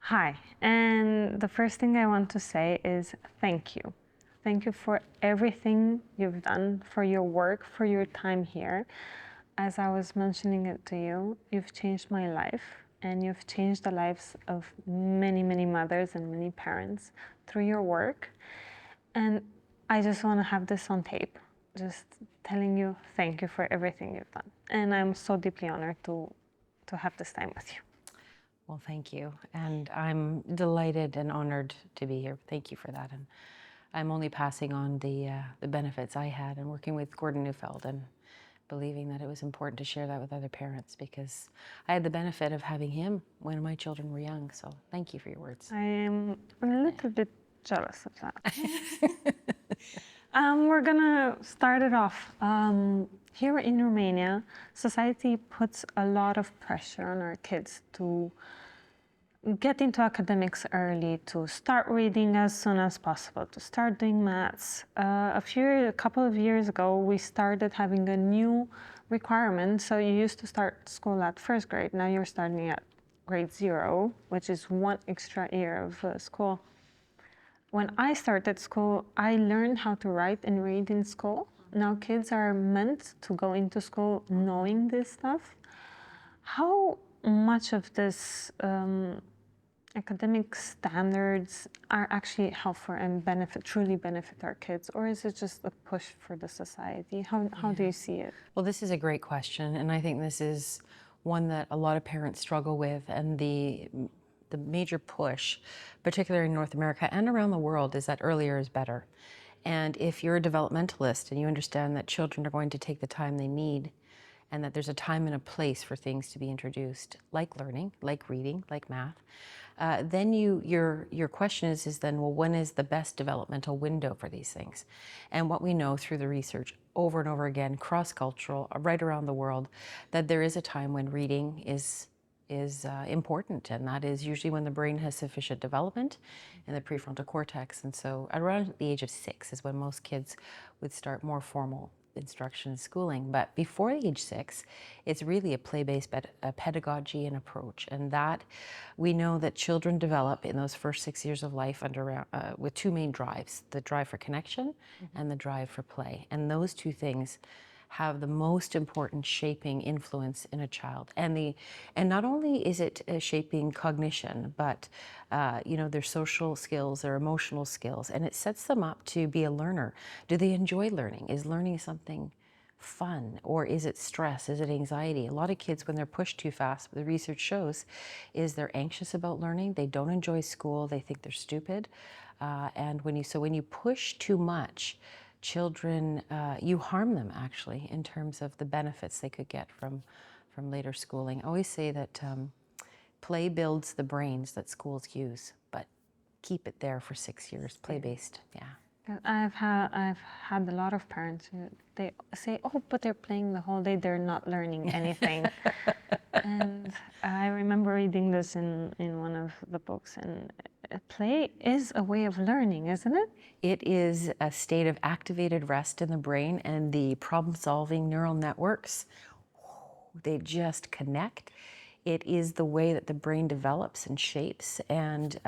Hi, and the first thing I want to say is thank you. Thank you for everything you've done, for your work, for your time here. As I was mentioning it to you, you've changed my life and you've changed the lives of many, many mothers and many parents through your work. And I just want to have this on tape, just telling you thank you for everything you've done. And I'm so deeply honored to have this time with you. Well, thank you. And I'm delighted and honored to be here. Thank you for that. And I'm only passing on the benefits I had in working with Gordon Neufeld and believing that it was important to share that with other parents because I had the benefit of having him when my children were young. So thank you for your words. I am a little bit jealous of that. We're gonna start it off. Here in Romania, society puts a lot of pressure on our kids to get into academics early, to start reading as soon as possible, to start doing maths. A couple of years ago, we started having a new requirement. So you used to start school at first grade. Now you're starting at grade 0, which is one extra year of school. When I started school, I learned how to write and read in school. Now kids are meant to go into school knowing this stuff. How much of this academic standards are actually helpful and truly benefit our kids, or is it just a push for the society? How do you see it? Well, this is a great question, and I think this is one that a lot of parents struggle with, and the major push, particularly in North America and around the world, is that earlier is better. And if you're a developmentalist and you understand that children are going to take the time they need and that there's a time and a place for things to be introduced, like learning, like reading, like math, then your question is then, well, when is the best developmental window for these things? And what we know through the research over and over again, cross-cultural, right around the world, that there is a time when reading is important, and that is usually when the brain has sufficient development in the prefrontal cortex. And so around the age of 6 is when most kids would start more formal instruction and schooling. But before the age 6, it's really a play-based pedagogy and approach. And that we know that children develop in those first 6 years of life with two main drives, the drive for connection and the drive for play. And those two things have the most important shaping influence in a child. And not only is it shaping cognition, but their social skills, their emotional skills, and it sets them up to be a learner. Do they enjoy learning? Is learning something fun, or is it stress? Is it anxiety? A lot of kids, when they're pushed too fast, what the research shows is they're anxious about learning. They don't enjoy school. They think they're stupid. And when you push too much, children, you harm them actually in terms of the benefits they could get from later schooling. I always say that play builds the brains that schools use, but keep it there for 6 years, play-based, yeah. I've had a lot of parents who they say, "Oh, but they're playing the whole day; they're not learning anything." And I remember reading this in one of the books, and play is a way of learning, isn't it? It is a state of activated rest in the brain, and the problem-solving neural networks, they just connect. It is the way that the brain develops and shapes, and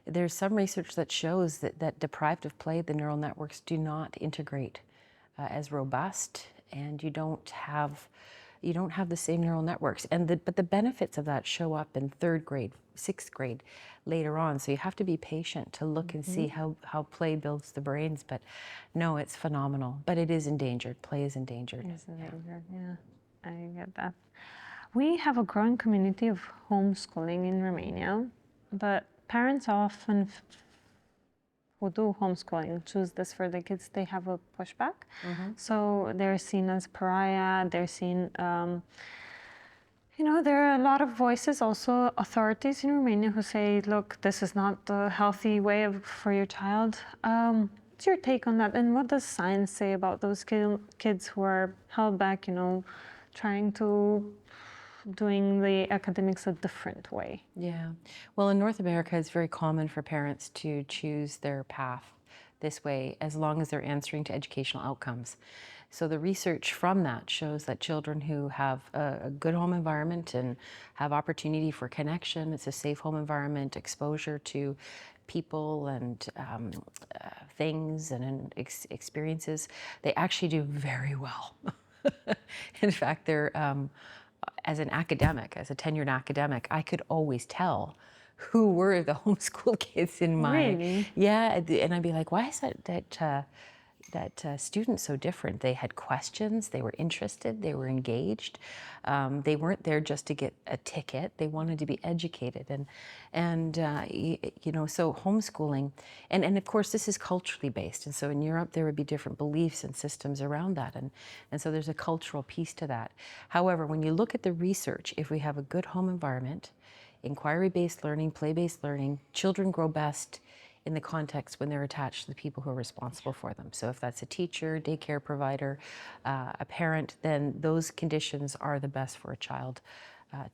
there's some research that shows that deprived of play, the neural networks do not integrate as robust, and you don't have the same neural networks. But the benefits of that show up in 3rd grade, 6th grade, later on. So you have to be patient to look and see how play builds the brains. But no, it's phenomenal. But it is endangered. Play is endangered. It's endangered, yeah. I get that. We have a growing community of homeschooling in Romania, but parents often who do homeschooling choose this for their kids, they have a pushback. So they're seen as pariah, they're seen, there are a lot of voices, also authorities in Romania who say, look, this is not a healthy way for your child. What's your take on that? And what does science say about those kids who are held back, trying to doing the academics a different way? Yeah. Well, in North America, it's very common for parents to choose their path this way as long as they're answering to educational outcomes. So the research from that shows that children who have a good home environment and have opportunity for connection, it's a safe home environment, exposure to people and things and experiences, they actually do very well. In fact, they're, as an academic, as a tenured academic, I could always tell who were the homeschool kids in my, Really? yeah, and I'd be like, why is that student so different? They had questions, they were interested, they were engaged. They weren't there just to get a ticket. They wanted to be educated, so homeschooling, and of course this is culturally based. And so in Europe there would be different beliefs and systems around that, and so there's a cultural piece to that. However, when you look at the research, if we have a good home environment, inquiry-based learning, play-based learning, children grow best in the context when they're attached to the people who are responsible for them. So if that's a teacher, daycare provider, a parent, then those conditions are the best for a child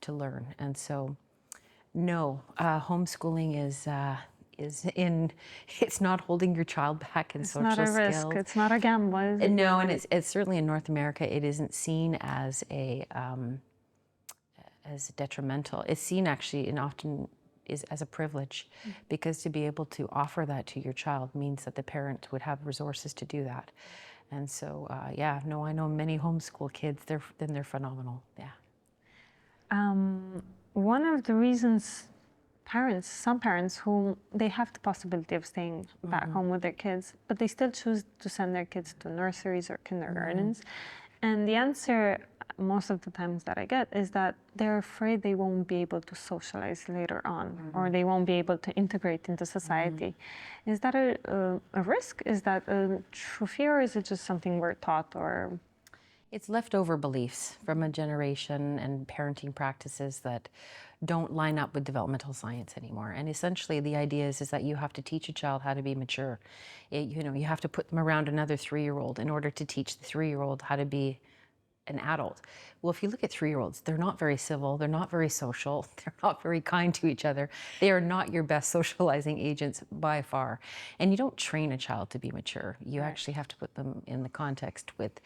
to learn. And so, no, homeschooling it's not holding your child back in It's social not a skills. risk. It's not a gamble, is it? No, and it's certainly in North America, it isn't seen as detrimental. It's seen actually, and often is as a privilege, because to be able to offer that to your child means that the parent would have resources to do that. And so, I know many homeschool kids. They're phenomenal. Yeah. One of the reasons some parents who they have the possibility of staying back home with their kids, but they still choose to send their kids to nurseries or kindergartens. And the answer most of the times that I get is that they're afraid they won't be able to socialize later on, or they won't be able to integrate into society. Is that a risk? Is that a true fear, or is it just something we're taught? Or It's leftover beliefs from a generation and parenting practices that don't line up with developmental science anymore. And essentially the idea is that you have to teach a child how to be mature. You have to put them around another 3-year-old in order to teach the 3-year-old how to be an adult. Well, if you look at 3-year-olds, they're not very civil, they're not very social, they're not very kind to each other. They are not your best socializing agents by far. And you don't train a child to be mature. You actually have to put them in the context with,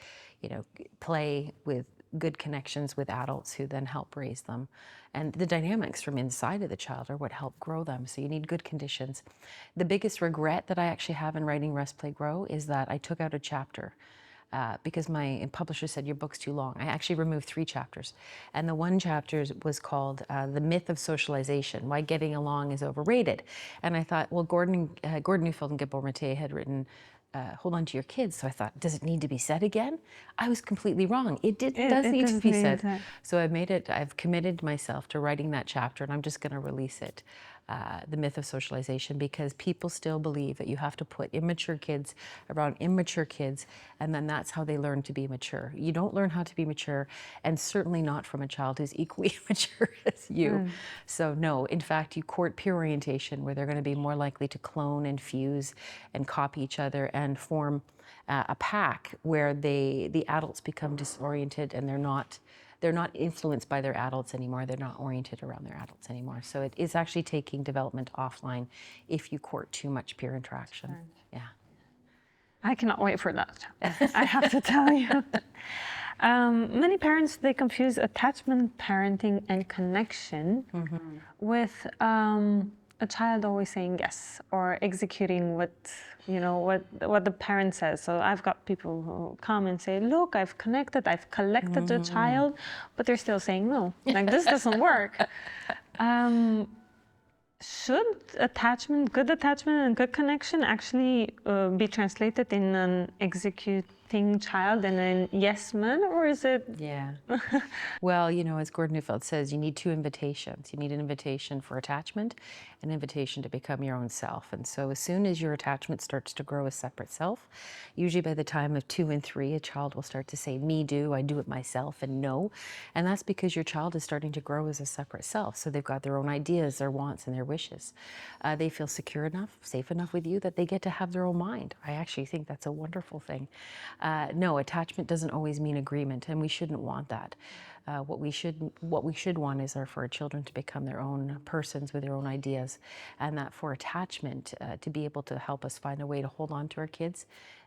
play, with good connections with adults who then help raise them. And the dynamics from inside of the child are what help grow them. So you need good conditions. The biggest regret that I actually have in writing Rest, Play, Grow is that I took out a chapter because my publisher said your book's too long. I actually removed 3 chapters. And the one chapter was called The Myth of Socialization, Why Getting Along is Overrated. And I thought, well, Gordon Neufeld and Deborah had written Hold On to Your Kids. So I thought, does it need to be said again? I was completely wrong. It does need to be said. So I've committed myself to writing that chapter, and I'm just going to release it. The Myth of Socialization, because people still believe that you have to put immature kids around immature kids, and then that's how they learn to be mature. You don't learn how to be mature, and certainly not from a child who's equally mature as you. So no, in fact, you court peer orientation, where they're going to be more likely to clone and fuse and copy each other and form a pack where the adults become disoriented, and they're not influenced by their adults anymore. They're not oriented around their adults anymore. So it is actually taking development offline if you court too much peer interaction. Yeah. I cannot wait for that. I have to tell you. Many parents, they confuse attachment, parenting, and connection with a child always saying yes or executing what the parent says. So I've got people who come and say, look, I've collected the child, but they're still saying no. Like, this doesn't work. Should good attachment and good connection actually be translated in an executing child and an yes man, or is it? Yeah. Well, as Gordon Neufeld says, you need 2 invitations. You need an invitation for attachment, an invitation to become your own self. And so as soon as your attachment starts to grow a separate self, usually by the time of 2 and 3, a child will start to say, me do, I do it myself, and no. And that's because your child is starting to grow as a separate self. So they've got their own ideas, their wants, and their wishes. They feel secure enough, safe enough with you that they get to have their own mind. I actually think that's a wonderful thing. No, attachment doesn't always mean agreement, and we shouldn't want that. What we should want is for our children to become their own persons with their own ideas, and that for attachment to be able to help us find a way to hold on to our kids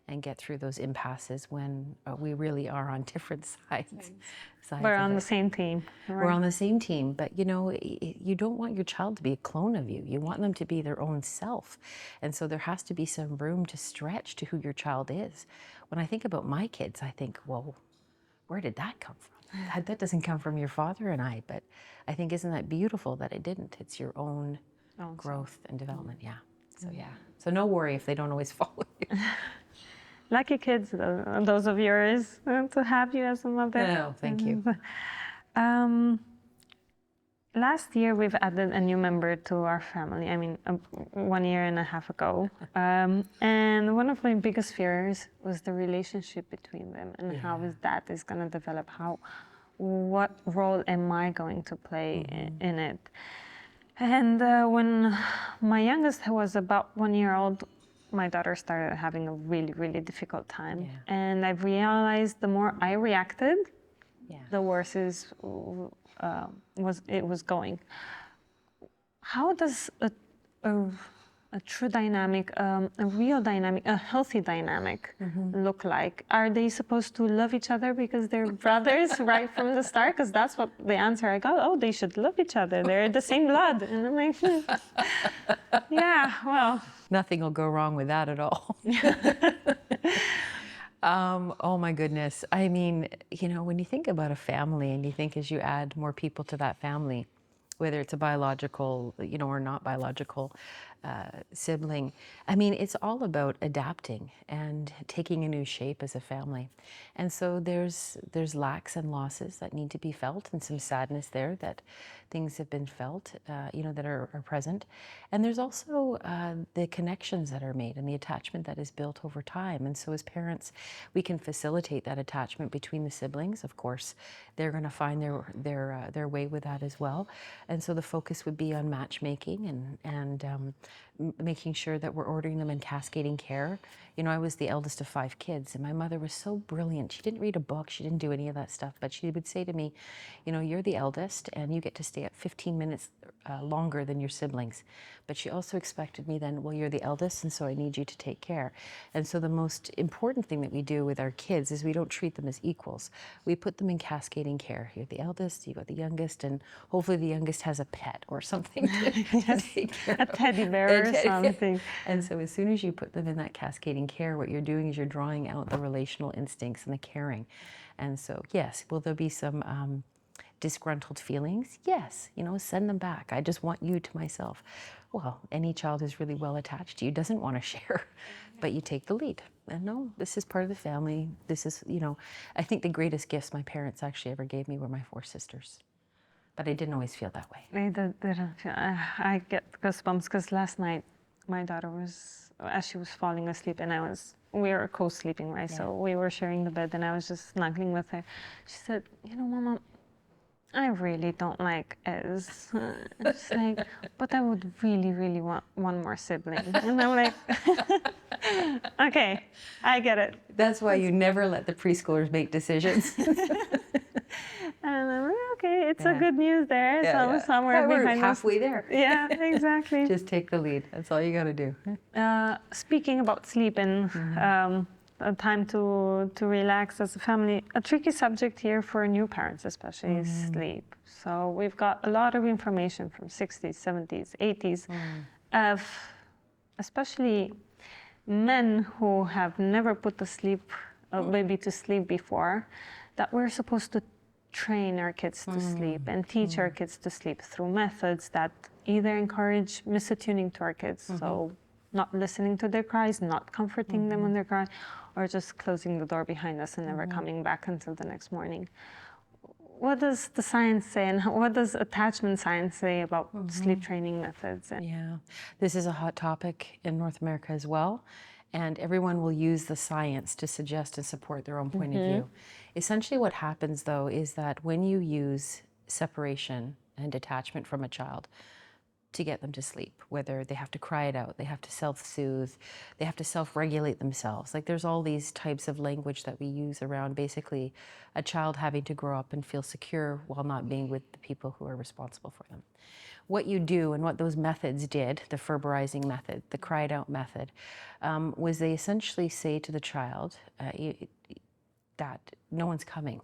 and get through those impasses when we really are on different sides. We're on of the it. same team. We're on the same team, but you know, you don't want your child to be a clone of you. You want them to be their own self. And so there has to be some room to stretch to who your child is. When I think about my kids, I think, well, where did that come from? That doesn't come from your father and I, but I think, isn't that beautiful that it didn't? It's your own growth and development, yeah. So yeah, so no worry if they don't always follow you. Lucky kids, those of yours, to have you as a mother. No, thank you. Last year, we've added a new member to our family. I mean, 1.5 years ago. And one of my biggest fears was the relationship between them and how that is going to develop. What role am I going to play in it? And when my youngest was about 1 year old, my daughter started having a really, really difficult time. Yeah. And I've realized the more I reacted, the worse it was going. How does a true dynamic, a real dynamic, a healthy dynamic look like? Are they supposed to love each other because they're brothers right from the start? Because that's what the answer I got. Oh, they should love each other. They're the same blood. And I'm like, yeah, well. Nothing will go wrong with that at all. Oh my goodness. I mean, you know, when you think about a family and you think as you add more people to that family, whether it's a biological, you know, or not biological sibling, I mean, it's all about adapting and taking a new shape as a family. And so there's lacks and losses that need to be felt, and some sadness there that things have been felt, you know, that are present. And there's also the connections that are made and the attachment that is built over time. And so as parents, we can facilitate that attachment between the siblings. Of course, they're going to find their way with that as well. And so the focus would be on matchmaking and making sure that we're ordering them in cascading care. You know, I was the eldest of 5 kids, and my mother was so brilliant. She didn't read a book, she didn't do any of that stuff, but she would say to me, you know, you're the eldest and you get to stay up 15 minutes longer than your siblings. But she also expected me then, well, you're the eldest, and so I need you to take care. And so the most important thing that we do with our kids is we don't treat them as equals. We put them in cascading care. You're the eldest, you got the youngest, and hopefully the youngest has a pet or something to take care of. A teddy bear or something. And so as soon as you put them in that cascading care, what you're doing is you're drawing out the relational instincts and the caring. And so, yes, will there be some disgruntled feelings? Yes, you know, send them back. I just want you to myself. Well, any child who's really well attached to you doesn't want to share, but you take the lead. And no, this is part of the family. This is, you know, I think the greatest gifts my parents actually ever gave me were my 4 sisters. But I didn't always feel that way. They didn't feel, I get goosebumps because last night my daughter was, as she was falling asleep, and we were co-sleeping, right? Yeah. So we were sharing the bed, and I was just snuggling with her. She said, you know, Mama, I really don't like Ez. She's like, but I would really, really want one more sibling. And I'm like, okay, I get it. That's why you never let the preschoolers make decisions. And I'm like, okay, it's a good news there. Somewhere behind halfway there. Yeah, exactly. Just take the lead. That's all you got to do. Speaking about sleep and a time to relax as a family, a tricky subject here for new parents especially is sleep. So we've got a lot of information from 60s, 70s, 80s of especially men who have never put a baby to sleep before, that we're supposed to train our kids to sleep and teach our kids to sleep through methods that either encourage misattuning to our kids, so not listening to their cries, not comforting them when they're crying, or just closing the door behind us and never coming back until the next morning. What does the science say, and what does attachment science say about sleep training methods? Yeah, this is a hot topic in North America as well. And everyone will use the science to suggest and support their own point of view. Essentially what happens though is that when you use separation and detachment from a child, to get them to sleep, whether they have to cry it out, they have to self-soothe, they have to self-regulate themselves. Like there's all these types of language that we use around basically a child having to grow up and feel secure while not being with the people who are responsible for them. What you do and what those methods did, the Ferberizing method, the cry it out method, was they essentially say to the child that no one's coming.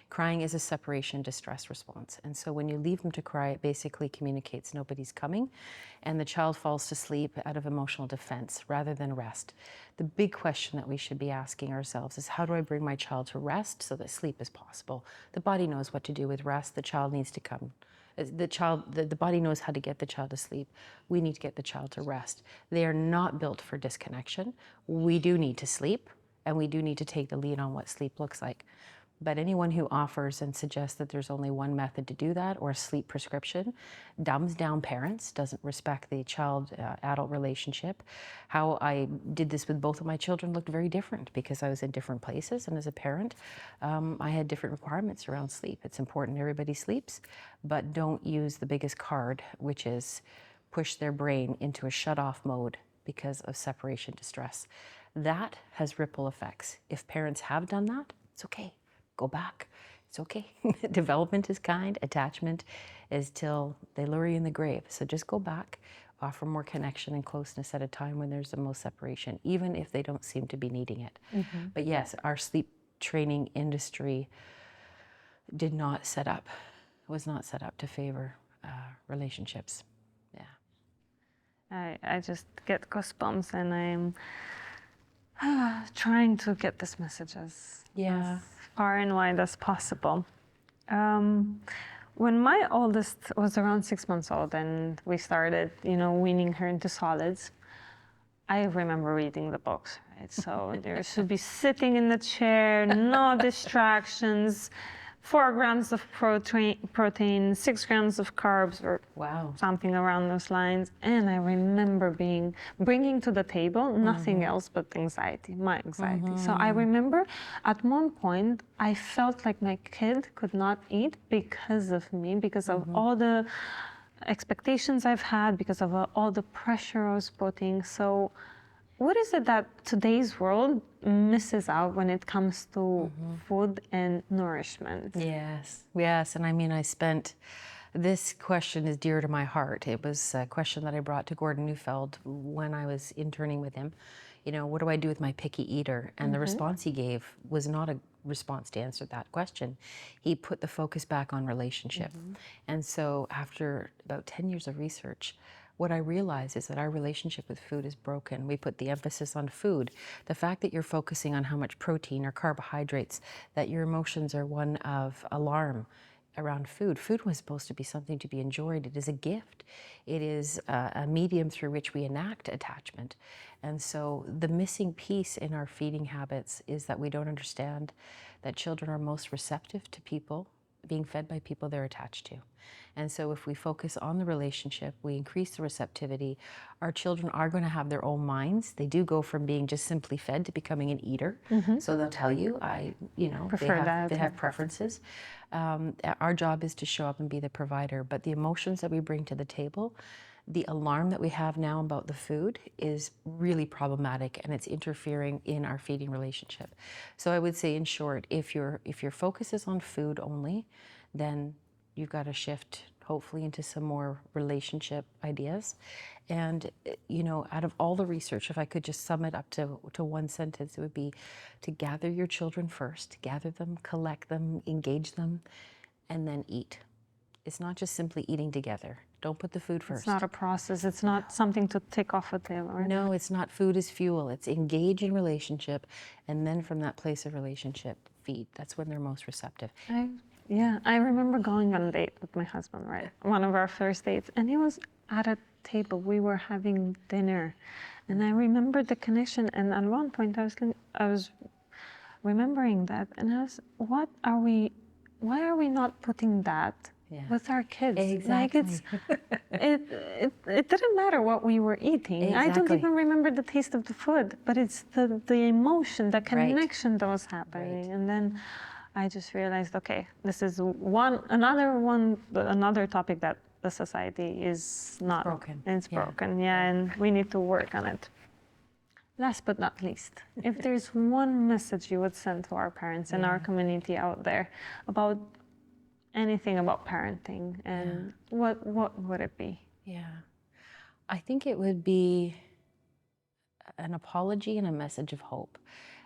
Crying is a separation distress response. And so when you leave them to cry, it basically communicates nobody's coming, and the child falls to sleep out of emotional defense rather than rest. The big question that we should be asking ourselves is, how do I bring my child to rest so that sleep is possible? The body knows what to do with rest. The child needs to come. The body knows how to get the child to sleep. We need to get the child to rest. They are not built for disconnection. We do need to sleep, and we do need to take the lead on what sleep looks like. But anyone who offers and suggests that there's only one method to do that, or a sleep prescription, dumbs down parents, doesn't respect the child-adult relationship. How I did this with both of my children looked very different because I was in different places, and as a parent, I had different requirements around sleep. It's important everybody sleeps, but don't use the biggest card, which is push their brain into a shut-off mode because of separation distress. That has ripple effects. If parents have done that, it's okay. Go back. It's okay. Development is kind. Attachment is till they lure you in the grave. So just go back, offer more connection and closeness at a time when there's the most separation, even if they don't seem to be needing it. Mm-hmm. But yes, our sleep training industry was not set up to favor relationships. Yeah. I just get goosebumps, and I'm trying to get this message as far and wide as possible. When my oldest was around 6 months old and we started, weaning her into solids, I remember reading the books, right? So there should be sitting in the chair, no distractions, 4 grams of protein, 6 grams of carbs, or something around those lines. And I remember bringing to the table nothing else but my anxiety. So I remember at one point, I felt like my kid could not eat because of me, because of all the expectations I've had, because of all the pressure I was putting. So what is it that today's world misses out when it comes to food and nourishment? Yes. And I mean, this question is dear to my heart. It was a question that I brought to Gordon Neufeld when I was interning with him. What do I do with my picky eater? And the response he gave was not a response to answer that question. He put the focus back on relationship. And so after about 10 years of research, what I realize is that our relationship with food is broken. We put the emphasis on food. The fact that you're focusing on how much protein or carbohydrates, that your emotions are one of alarm around food. Food was supposed to be something to be enjoyed. It is a gift. It is a medium through which we enact attachment. And so the missing piece in our feeding habits is that we don't understand that children are most receptive to people being fed by people they're attached to. And so if we focus on the relationship, we increase the receptivity, our children are going to have their own minds. They do go from being just simply fed to becoming an eater. So they'll tell you, they have preferences. Our job is to show up and be the provider, but the emotions that we bring to the table, the alarm that we have now about the food is really problematic, and it's interfering in our feeding relationship. So I would say, in short, if your focus is on food only, then you've got to shift hopefully into some more relationship ideas. And out of all the research, if I could just sum it up to one sentence, it would be to gather your children first, gather them, collect them, engage them, and then eat. It's not just simply eating together. Don't put the food first. It's not a process. It's not something to tick off a table, right? No, it's not. Food is fuel. It's engage in relationship, and then from that place of relationship, feed. That's when they're most receptive. I remember going on a date with my husband, right? One of our first dates, and he was at a table. We were having dinner, and I remembered the connection. And at one point, I was remembering that, and I was, why are we not putting that with our kids? Exactly. Like it didn't matter what we were eating. Exactly. I don't even remember the taste of the food, but it's the emotion, the connection that was happening. And then I just realized, okay, this is another topic that the society is not broken. It's Yeah. broken, yeah, and we need to work on it. Last but not least, if there's one message you would send to our parents and our community out there about anything about parenting, and what would it be? Yeah. I think it would be an apology and a message of hope.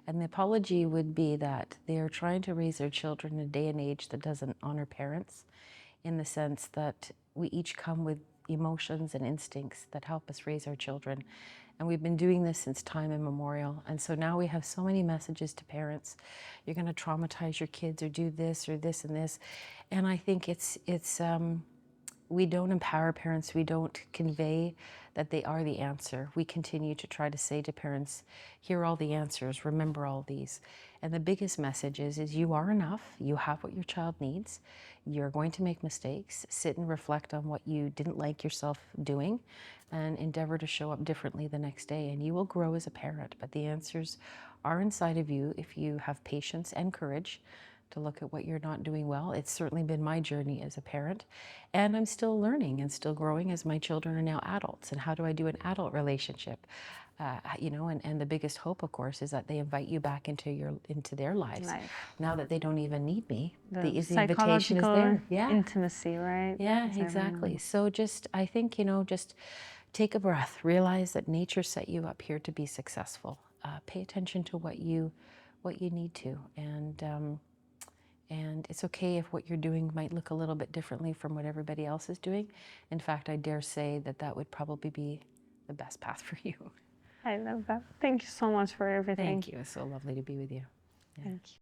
And the apology would be that they are trying to raise their children in a day and age that doesn't honor parents, in the sense that we each come with emotions and instincts that help us raise our children. And we've been doing this since time immemorial. And so now we have so many messages to parents. You're going to traumatize your kids, or do this or this and this. And I think we don't empower parents. We don't convey that they are the answer. We continue to try to say to parents, here are all the answers, remember all these. And the biggest message is you are enough. You have what your child needs. You're going to make mistakes. Sit and reflect on what you didn't like yourself doing, and endeavor to show up differently the next day. And you will grow as a parent. But the answers are inside of you if you have patience and courage to look at what you're not doing well. It's certainly been my journey as a parent, and I'm still learning and still growing as my children are now adults. And how do I do an adult relationship? And the biggest hope, of course, is that they invite you back into their lives. Now that they don't even need me, the invitation is there. Yeah, intimacy, right? Yeah, exactly. So I think, just take a breath. Realize that nature set you up here to be successful. Pay attention to what you need to, and it's okay if what you're doing might look a little bit differently from what everybody else is doing. In fact, I dare say that would probably be the best path for you. I love that. Thank you so much for everything. Thank you. It's so lovely to be with you. Yeah. Thank you.